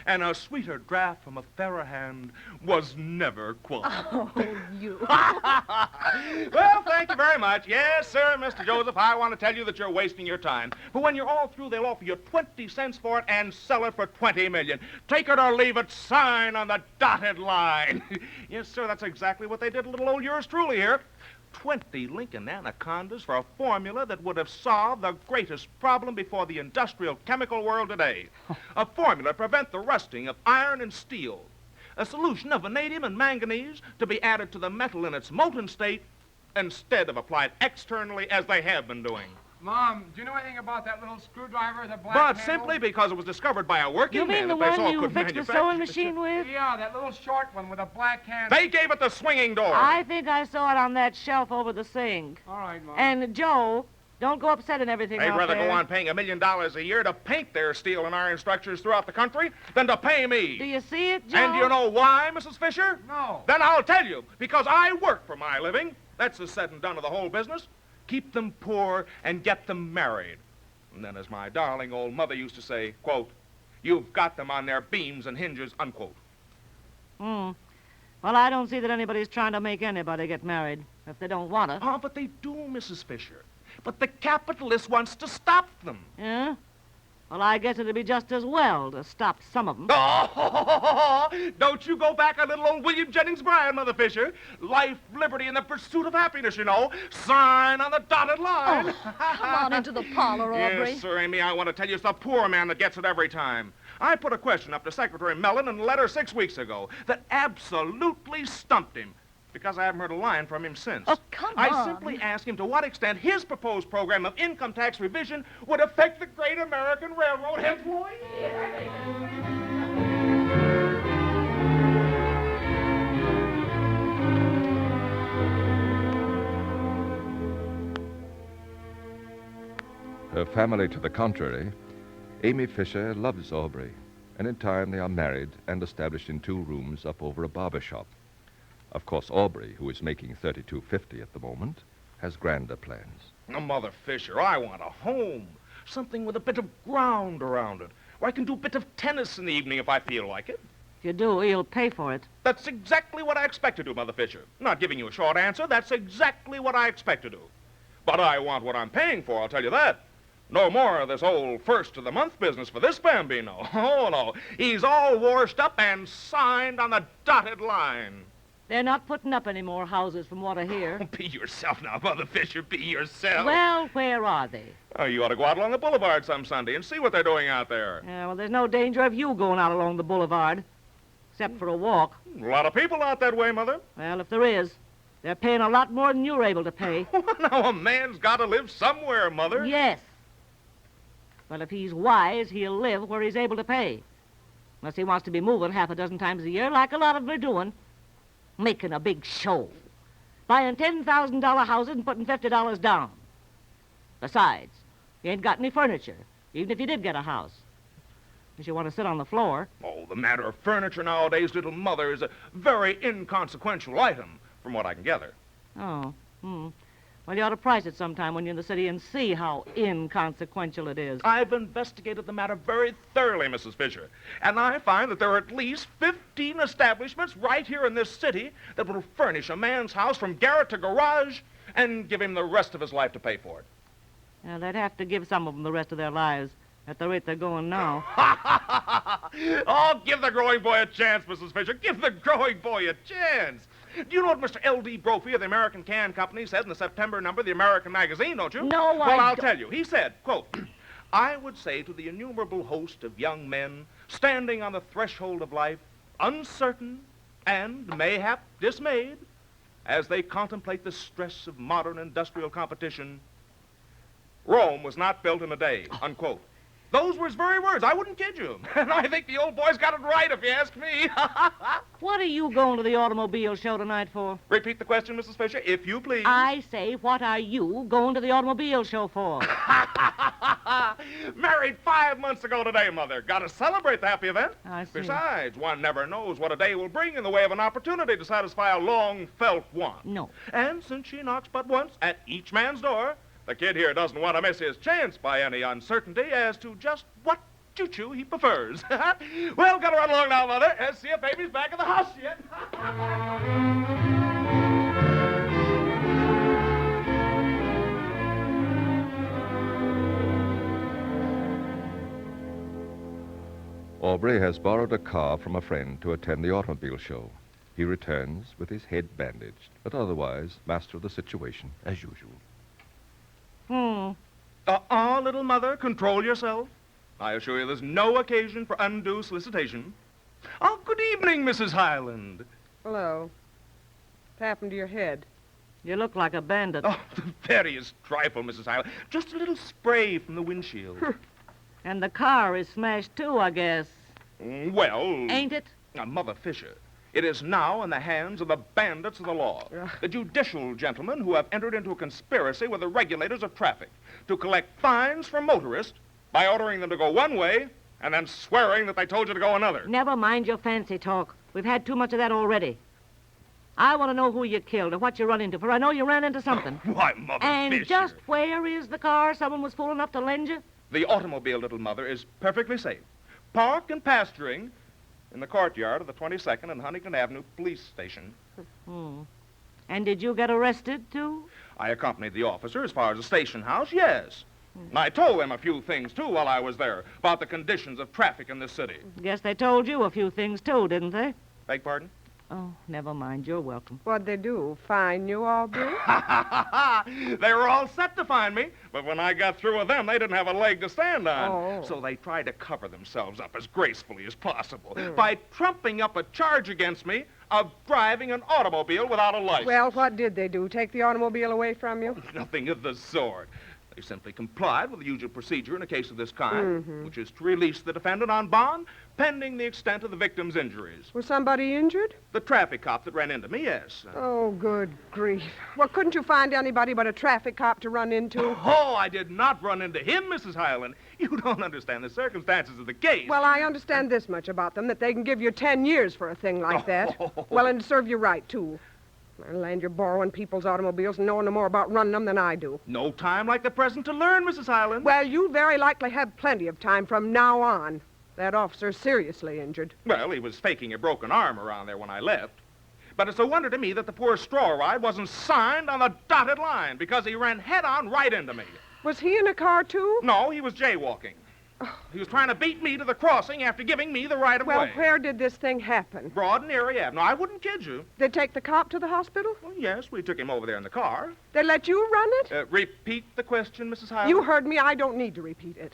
And a sweeter draft from a fairer hand was never quaffed. Oh, you. Well, thank you very much. Yes, sir, Mr. Joseph, I want to tell you that you're wasting your time. But when you're all through, they'll offer you 20 cents for it and sell it for $20 million. Take it or leave it, sign on the dotted line. Yes, sir, that's exactly what they did to little old yours truly here. 20 Lincoln Anacondas for a formula that would have solved the greatest problem before the industrial chemical world today. A formula to prevent the rusting of iron and steel. A solution of vanadium and manganese to be added to the metal in its molten state instead of applied externally as they have been doing. Mom, do you know anything about that little screwdriver, the black But handle? simply because it was discovered by a working man You mean the that they one saw you couldn't fixed the manufacture. sewing machine with? Yeah, that little short one with a black handle. They gave it the swinging door. I think I saw it on that shelf over the sink. All right, Mom. And, Joe, don't go upsetting everything They'd out rather there. go on paying $1 million a year to paint their steel and iron structures throughout the country than to pay me. Do you see it, Joe? And do you know why, Mrs. Fisher? No. Then I'll tell you. Because I work for my living. That's the said and done of the whole business. Keep them poor and get them married. And then, as my darling old mother used to say, quote, you've got them on their beams and hinges, unquote. Well, I don't see that anybody's trying to make anybody get married if they don't want to. Oh, but they do, Mrs. Fisher. But the capitalist wants to stop them. Yeah? Well, I guess it'd be just as well to stop some of them. Oh, don't you go back on little old William Jennings Bryan, Mother Fisher. Life, liberty, and the pursuit of happiness, you know. Sign on the dotted line. Oh, come on into the parlor, Aubrey. Yes, sir, Amy, I want to tell you it's the poor man that gets it every time. I put a question up to Secretary Mellon in a letter 6 weeks ago that absolutely stumped him. Because I haven't heard a line from him since. Oh, come I on. simply asked him to what extent his proposed program of income tax revision would affect the great American railroad employees. Her family to the contrary, Amy Fisher loves Aubrey, and in time they are married and established in 2 rooms up over a barber shop. Of course, Aubrey, who is making $32.50 at the moment, has grander plans. Now, Mother Fisher, I want a home. Something with a bit of ground around it, where I can do a bit of tennis in the evening if I feel like it. If you do, you'll pay for it. That's exactly what I expect to do, Mother Fisher. Not giving you a short answer, that's exactly what I expect to do. But I want what I'm paying for, I'll tell you that. No more of this old first-of-the-month business for this Bambino. Oh, no. He's all washed up and signed on the dotted line. They're not putting up any more houses from what I hear. Oh, be yourself now, Mother Fisher, be yourself. Well, where are they? Oh, you ought to go out along the boulevard some Sunday and see what they're doing out there. Yeah, well, there's no danger of you going out along the boulevard, except for a walk. A lot of people out that way, Mother. Well, if there is, they're paying a lot more than you're able to pay. Now, a man's got to live somewhere, Mother. Yes. Well, if he's wise, he'll live where he's able to pay. Unless he wants to be moving half a dozen times a year, like a lot of them are doing. Making a big show. buying $10,000 houses and putting $50 down. Besides, you ain't got any furniture, even if you did get a house. If you want to sit on the floor. Oh, the matter of furniture nowadays, little mother, is a very inconsequential item, from what I can gather. Oh, Well, you ought to price it sometime when you're in the city and see how inconsequential it is. I've investigated the matter very thoroughly, Mrs. Fisher, and I find that there are at least 15 establishments right here in this city that will furnish a man's house from garret to garage and give him the rest of his life to pay for it. Well, they'd have to give some of them the rest of their lives at the rate they're going now. Oh, give the growing boy a chance, Mrs. Fisher. Give the growing boy a chance. Do you know what Mr. L.D. Brophy of the American Can Company said in the September number of the American Magazine, don't you? No, Well, I'll tell you. He said, quote, I would say to the innumerable host of young men standing on the threshold of life, uncertain and mayhap dismayed, as they contemplate the stress of modern industrial competition, Rome was not built in a day, unquote. Those were his very words. I wouldn't kid you. And I think the old boy's got it right, if you ask me. What are you going to the automobile show tonight for? Repeat the question, Mrs. Fisher, if you please. I say, what are you going to the automobile show for? Married 5 months ago today, Mother. Got to celebrate the happy event. I see. Besides, one never knows what a day will bring in the way of an opportunity to satisfy a long-felt want. No. And since she knocks but once at each man's door, the kid here doesn't want to miss his chance by any uncertainty as to just what choo-choo he prefers. Well, gotta run along now, Mother. Let's see if baby's back in the house yet. Aubrey has borrowed a car from a friend to attend the automobile show. He returns with his head bandaged, but otherwise master of the situation as usual. Little mother, control yourself. I assure you there's no occasion for undue solicitation. Oh, good evening, Mrs. Highland. Hello. What happened to your head? You look like a bandit. Oh, the veriest trifle, Mrs. Highland. Just a little spray from the windshield. And the car is smashed too, I guess. Well... Ain't it? Now, Mother Fisher, it is now in the hands of the bandits of the law, the judicial gentlemen who have entered into a conspiracy with the regulators of traffic to collect fines from motorists by ordering them to go one way and then swearing that they told you to go another. Never mind your fancy talk. We've had too much of that already. I want to know who you killed or what you run into, for I know you ran into something. Why, Mother And Fisher. just where is the car someone was fool enough to lend you? The automobile, little mother, is perfectly safe. Parked and pasturing in the courtyard of the 22nd and Huntington Avenue police station. And did you get arrested, too? I accompanied the officer as far as the station house, yes. And I told them a few things, too, while I was there, about the conditions of traffic in this city. Guess they told you a few things, too, didn't they? Beg pardon? Oh, never mind. You're welcome. What'd they do? Fine you, Aubrey? They were all set to find me, but when I got through with them, they didn't have a leg to stand on. Oh. So they tried to cover themselves up as gracefully as possible by trumping up a charge against me of driving an automobile without a license. Well, what did they do? Take the automobile away from you? Nothing of the sort. They simply complied with the usual procedure in a case of this kind, which is to release the defendant on bond pending the extent of the victim's injuries. Was somebody injured? The traffic cop that ran into me, yes. Oh, good grief. Well, couldn't you find anybody but a traffic cop to run into? Oh, I did not run into him, Mrs. Highland. You don't understand the circumstances of the case. Well, I understand this much about them, that they can give you 10 years for a thing like that. Well, and serve you right, too. Land, you're borrowing people's automobiles and knowing no more about running them than I do. No time like the present to learn, Mrs. Highland. Well, you very likely have plenty of time from now on. That officer's seriously injured. Well, he was faking a broken arm around there when I left. But it's a wonder to me that the poor straw ride wasn't signed on the dotted line because he ran head-on right into me. Was he in a car, too? No, he was jaywalking. He was trying to beat me to the crossing after giving me the right of way. Well, where did this thing happen? Broad and Erie Avenue. I wouldn't kid you. They take the cop to the hospital? Well, yes, we took him over there in the car. They let you run it? Repeat the question, Mrs. Highland. You heard me. I don't need to repeat it.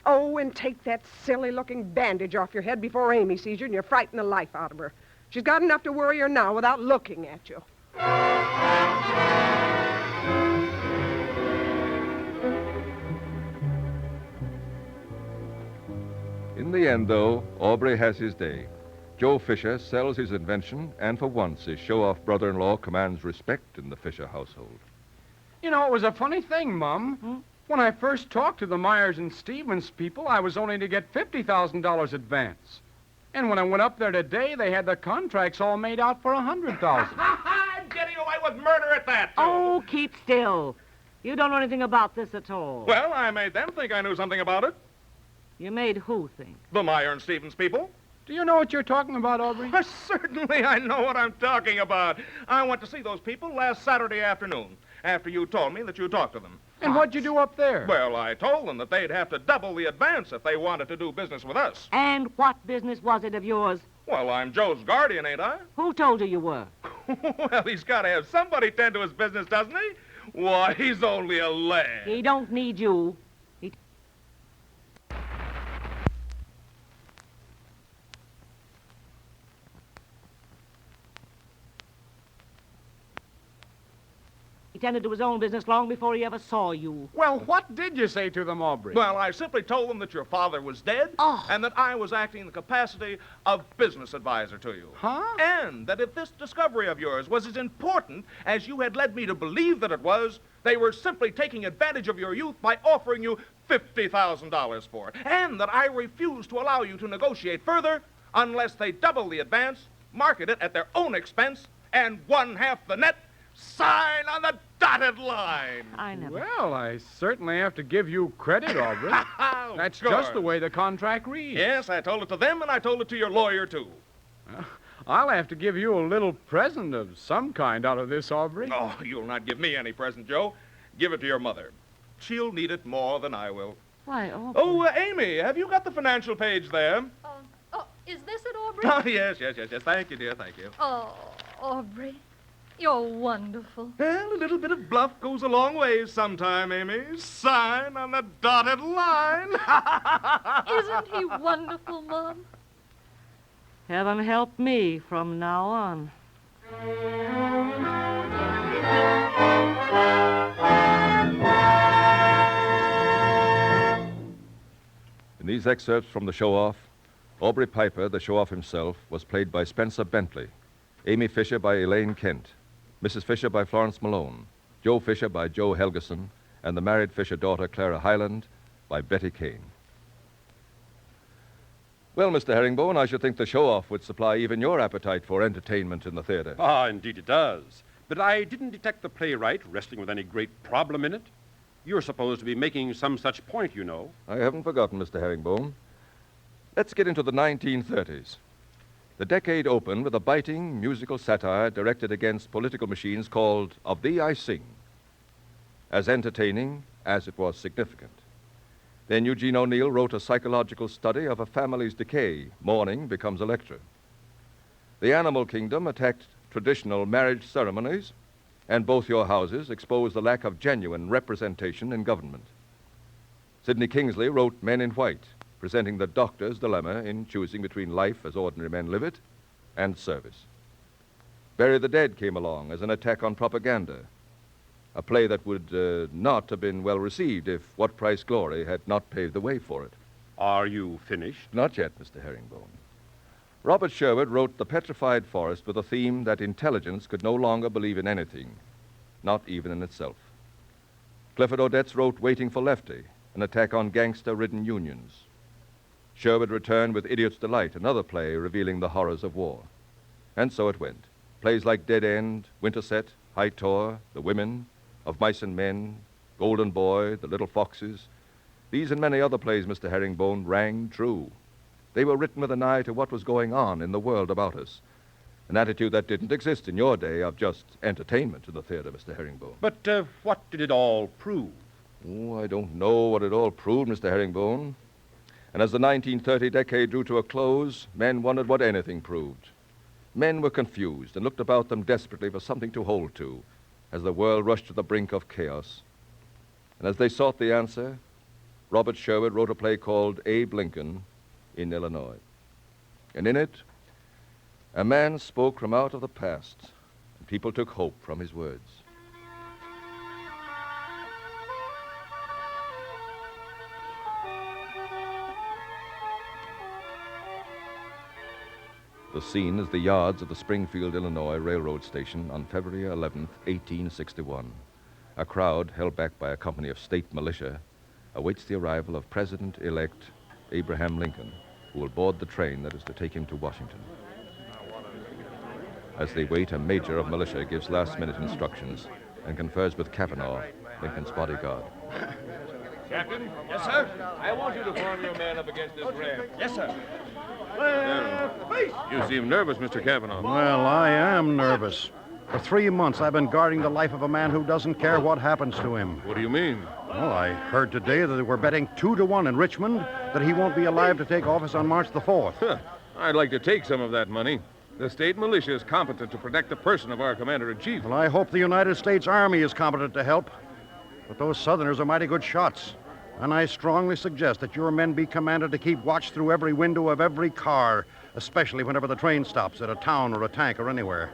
Oh, and take that silly-looking bandage off your head before Amy sees you and you frighten the life out of her. She's got enough to worry her now without looking at you. In the end, though, Aubrey has his day. Joe Fisher sells his invention, and for once his show-off brother-in-law commands respect in the Fisher household. You know, it was a funny thing, Mum. When I first talked to the Myers and Stevens people, I was only to get $50,000 advance. And when I went up there today, they had the contracts all made out for $100,000. I'm getting away with murder at that, too. Oh, keep still. You don't know anything about this at all. Well, I made them think I knew something about it. You made who think? The Meyer and Stevens people. Do you know what you're talking about, Aubrey? Certainly I know what I'm talking about. I went to see those people last Saturday afternoon, after you told me that you talked to them. And what'd you do up there? Well, I told them that they'd have to double the advance if they wanted to do business with us. And what business was it of yours? Well, I'm Joe's guardian, ain't I? Who told you were? Well, he's got to have somebody tend to his business, doesn't he? Why, he's only a lad. He don't need you. He tended to his own business long before he ever saw you. Well, what did you say to them, Aubrey? Well, I simply told them that your father was dead, and that I was acting in the capacity of business advisor to you. Huh? And that if this discovery of yours was as important as you had led me to believe that it was, they were simply taking advantage of your youth by offering you $50,000 for it. And that I refused to allow you to negotiate further unless they double the advance, market it at their own expense, and one half the net, sign on the dotted line. I never. Well, I certainly have to give you credit, Aubrey. That's just the way the contract reads. Yes, I told it to them, and I told it to your lawyer, too. I'll have to give you a little present of some kind out of this, Aubrey. Oh, you'll not give me any present, Joe. Give it to your mother. She'll need it more than I will. Why, Aubrey. Oh, Amy, have you got the financial page there? Is this it, Aubrey? Oh, yes. Thank you, dear, thank you. Oh, Aubrey, you're wonderful. Well, a little bit of bluff goes a long way sometime, Amy. Sign on the dotted line. Isn't he wonderful, Mom? Heaven help me from now on. In these excerpts from the show-off, Aubrey Piper, the show-off himself, was played by Spencer Bentley, Amy Fisher by Elaine Kent, Mrs. Fisher by Florence Malone, Joe Fisher by Joe Helgeson, and the married Fisher daughter, Clara Highland, by Betty Kane. Well, Mr. Herringbone, I should think the show-off would supply even your appetite for entertainment in the theater. Ah, indeed it does. But I didn't detect the playwright wrestling with any great problem in it. You're supposed to be making some such point, you know. I haven't forgotten, Mr. Herringbone. Let's get into the 1930s. The decade opened with a biting musical satire directed against political machines called Of Thee I Sing, as entertaining as it was significant. Then Eugene O'Neill wrote a psychological study of a family's decay. Mourning becomes a lecture. The Animal Kingdom attacked traditional marriage ceremonies, and Both Your Houses exposed the lack of genuine representation in government. Sidney Kingsley wrote Men in White, presenting the doctor's dilemma in choosing between life as ordinary men live it and service. Bury the Dead came along as an attack on propaganda, a play that would not have been well received if What Price Glory had not paved the way for it. Are you finished? Not yet, Mr. Herringbone. Robert Sherwood wrote The Petrified Forest with a theme that intelligence could no longer believe in anything, not even in itself. Clifford Odets wrote Waiting for Lefty, an attack on gangster-ridden unions. Sherwood returned with Idiot's Delight, another play revealing the horrors of war. And so it went. Plays like Dead End, Winterset, High Tor, The Women, Of Mice and Men, Golden Boy, The Little Foxes. These and many other plays, Mr. Herringbone, rang true. They were written with an eye to what was going on in the world about us, an attitude that didn't exist in your day of just entertainment in the theater, Mr. Herringbone. But what did it all prove? Oh, I don't know what it all proved, Mr. Herringbone. And as the 1930 decade drew to a close, men wondered what anything proved. Men were confused and looked about them desperately for something to hold to as the world rushed to the brink of chaos. And as they sought the answer, Robert Sherwood wrote a play called Abe Lincoln in Illinois. And in it, a man spoke from out of the past, and people took hope from his words. The The scene is the yards of the Springfield, Illinois Railroad Station on February 11th, 1861. A crowd, held back by a company of state militia, awaits the arrival of President-elect Abraham Lincoln, who will board the train that is to take him to Washington. As they wait, a major of militia gives last-minute instructions and confers with Kavanaugh, Lincoln's bodyguard. Captain? Yes, sir? I want you to form your man up against this ram. Yes, sir. You seem nervous, Mr. Kavanaugh. Well, I am nervous. For 3 months, I've been guarding the life of a man who doesn't care what happens to him. What do you mean? Well, I heard today that they were betting 2-1 in Richmond that he won't be alive to take office on March the 4th. Huh. I'd like to take some of that money. The state militia is competent to protect the person of our commander-in-chief. Well, I hope the United States Army is competent to help. But those Southerners are mighty good shots. And I strongly suggest that your men be commanded to keep watch through every window of every car, especially whenever the train stops at a town or a tank or anywhere.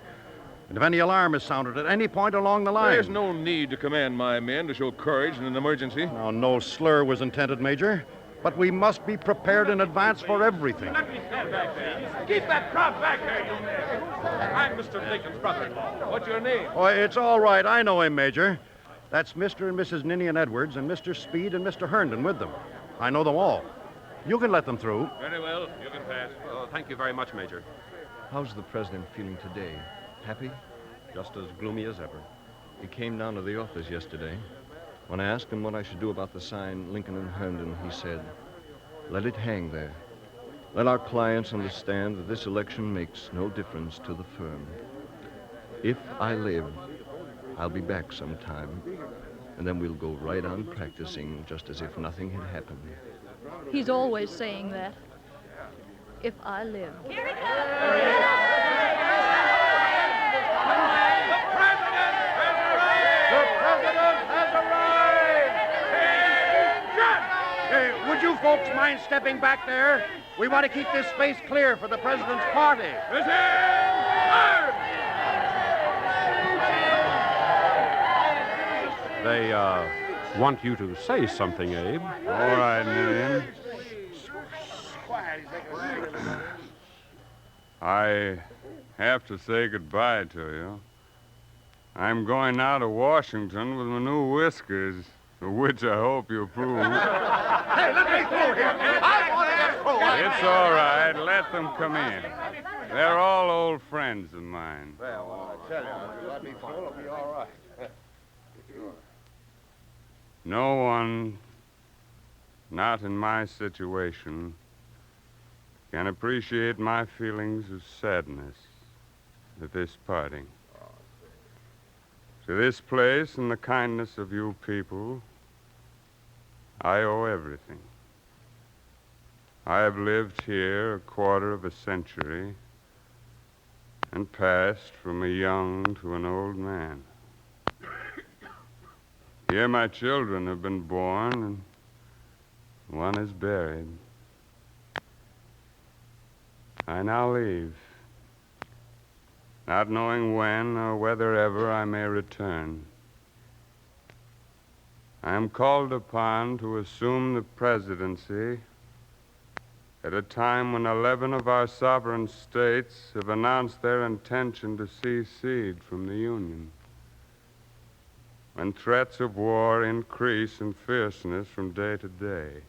And if any alarm is sounded at any point along the line... There's no need to command my men to show courage in an emergency. Now, no slur was intended, Major. But we must be prepared in advance for everything. Let me stand back there. Keep that crowd back there, you men. I'm Mr. Lincoln's brother-in-law. What's your name? Oh, it's all right. I know him, Major. That's Mr. and Mrs. Ninian Edwards and Mr. Speed and Mr. Herndon with them. I know them all. You can let them through. Very well. You can pass. Oh, thank you very much, Major. How's the president feeling today? Happy? Just as gloomy as ever. He came down to the office yesterday. When I asked him what I should do about the sign, Lincoln and Herndon, he said, "Let it hang there. Let our clients understand that this election makes no difference to the firm. If I live, I'll be back sometime, and then we'll go right on practicing just as if nothing had happened." He's always saying that. If I live. Here he comes! Would you folks mind stepping back there? We want to keep this space clear for the president's party. They, want you to say something, Abe. All right, Ninian. I have to say goodbye to you. I'm going now to Washington with my new whiskers, of which I hope you approve. Hey, let me through here. I want to get through. It's all right. Let them come in. They're all old friends of mine. Well, I tell you, let me through, it'll be all right. No one, not in my situation, can appreciate my feelings of sadness at this parting. To this place and the kindness of you people, I owe everything. I have lived here a quarter of a century and passed from a young to an old man. Here my children have been born and one is buried. I now leave, not knowing when or whether ever I may return. I am called upon to assume the presidency at a time when 11 of our sovereign states have announced their intention to secede from the Union, when threats of war increase in fierceness from day to day.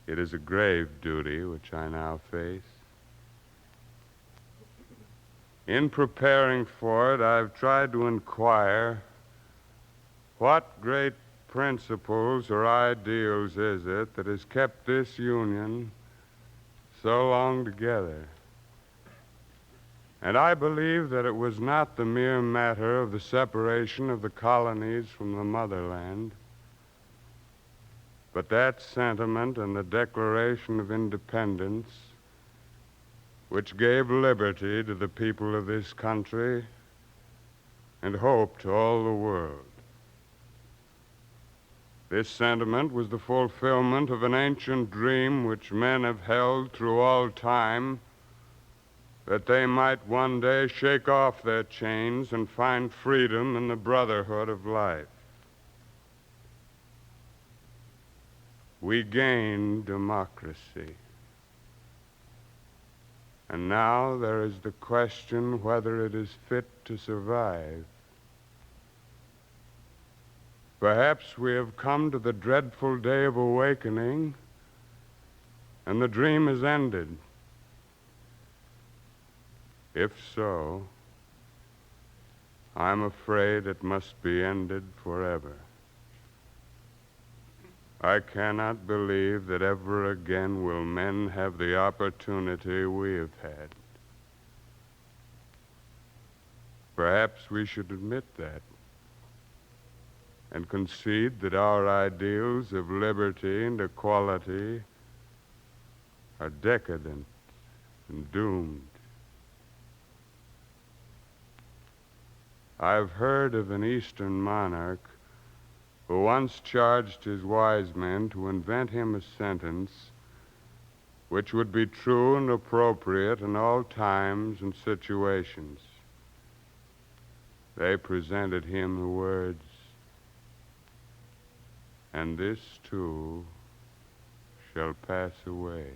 It is a grave duty which I now face. In preparing for it, I've tried to inquire what great principles or ideals is it that has kept this union so long together. And I believe that it was not the mere matter of the separation of the colonies from the motherland, but that sentiment and the Declaration of Independence which gave liberty to the people of this country and hope to all the world. This sentiment was the fulfillment of an ancient dream which men have held through all time, that they might one day shake off their chains and find freedom in the brotherhood of life. We gained democracy. And now there is the question whether it is fit to survive. Perhaps we have come to the dreadful day of awakening, and the dream is ended. If so, I'm afraid it must be ended forever. I cannot believe that ever again will men have the opportunity we have had. Perhaps we should admit that and concede that our ideals of liberty and equality are decadent and doomed. I've heard of an Eastern monarch who once charged his wise men to invent him a sentence which would be true and appropriate in all times and situations. They presented him the words, "And this too shall pass away."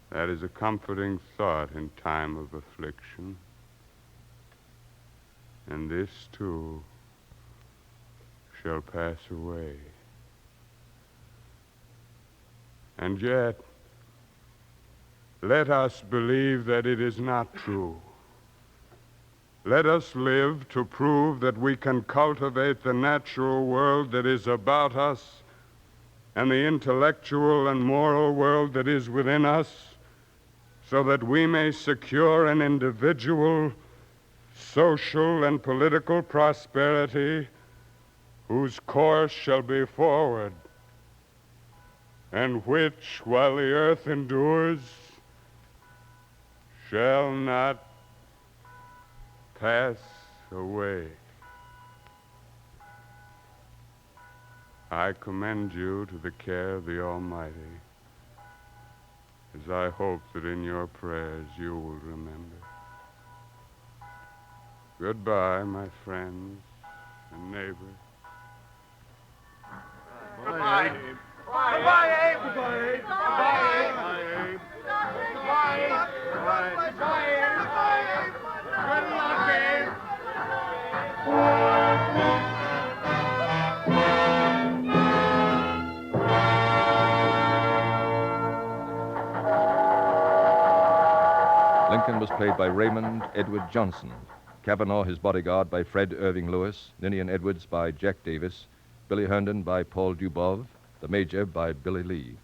That is a comforting thought in time of affliction. And this too shall pass away. And yet, let us believe that it is not true. Let us live to prove that we can cultivate the natural world that is about us and the intellectual and moral world that is within us, so that we may secure an individual, social, and political prosperity whose course shall be forward, and which, while the earth endures, shall not pass away. I commend you to the care of the Almighty, as I hope that in your prayers you will remember. Goodbye, my friends and neighbors. Goodbye, Abe. Goodbye, Abe. Goodbye, Abe. Goodbye, Abe. Goodbye, Abe. Goodbye, Abe. Good luck, Abe. Lincoln was played by Raymond Edward Johnson, Kavanaugh, his bodyguard, by Fred Irving Lewis, Ninian Edwards by Jack Davis, Billy Herndon by Paul Dubov, the Major by Billy Lee.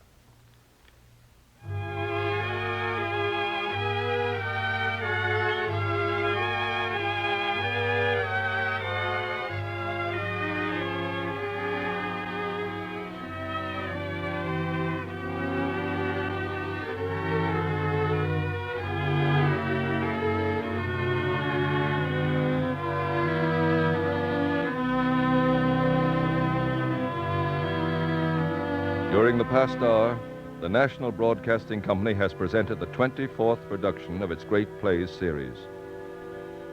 During the past hour, the National Broadcasting Company has presented the 24th production of its Great Plays series.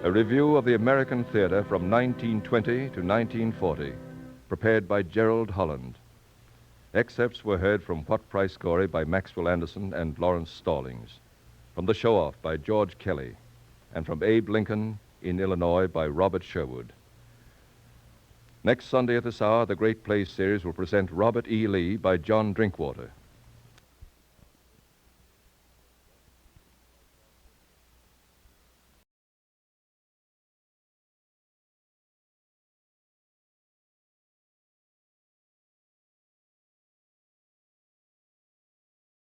A review of the American theater from 1920 to 1940, prepared by Gerald Holland. Excerpts were heard from What Price Corey by Maxwell Anderson and Lawrence Stallings, from The Show-Off by George Kelly, and from Abe Lincoln in Illinois by Robert Sherwood. Next Sunday at this hour, the Great Plays series will present Robert E. Lee by John Drinkwater.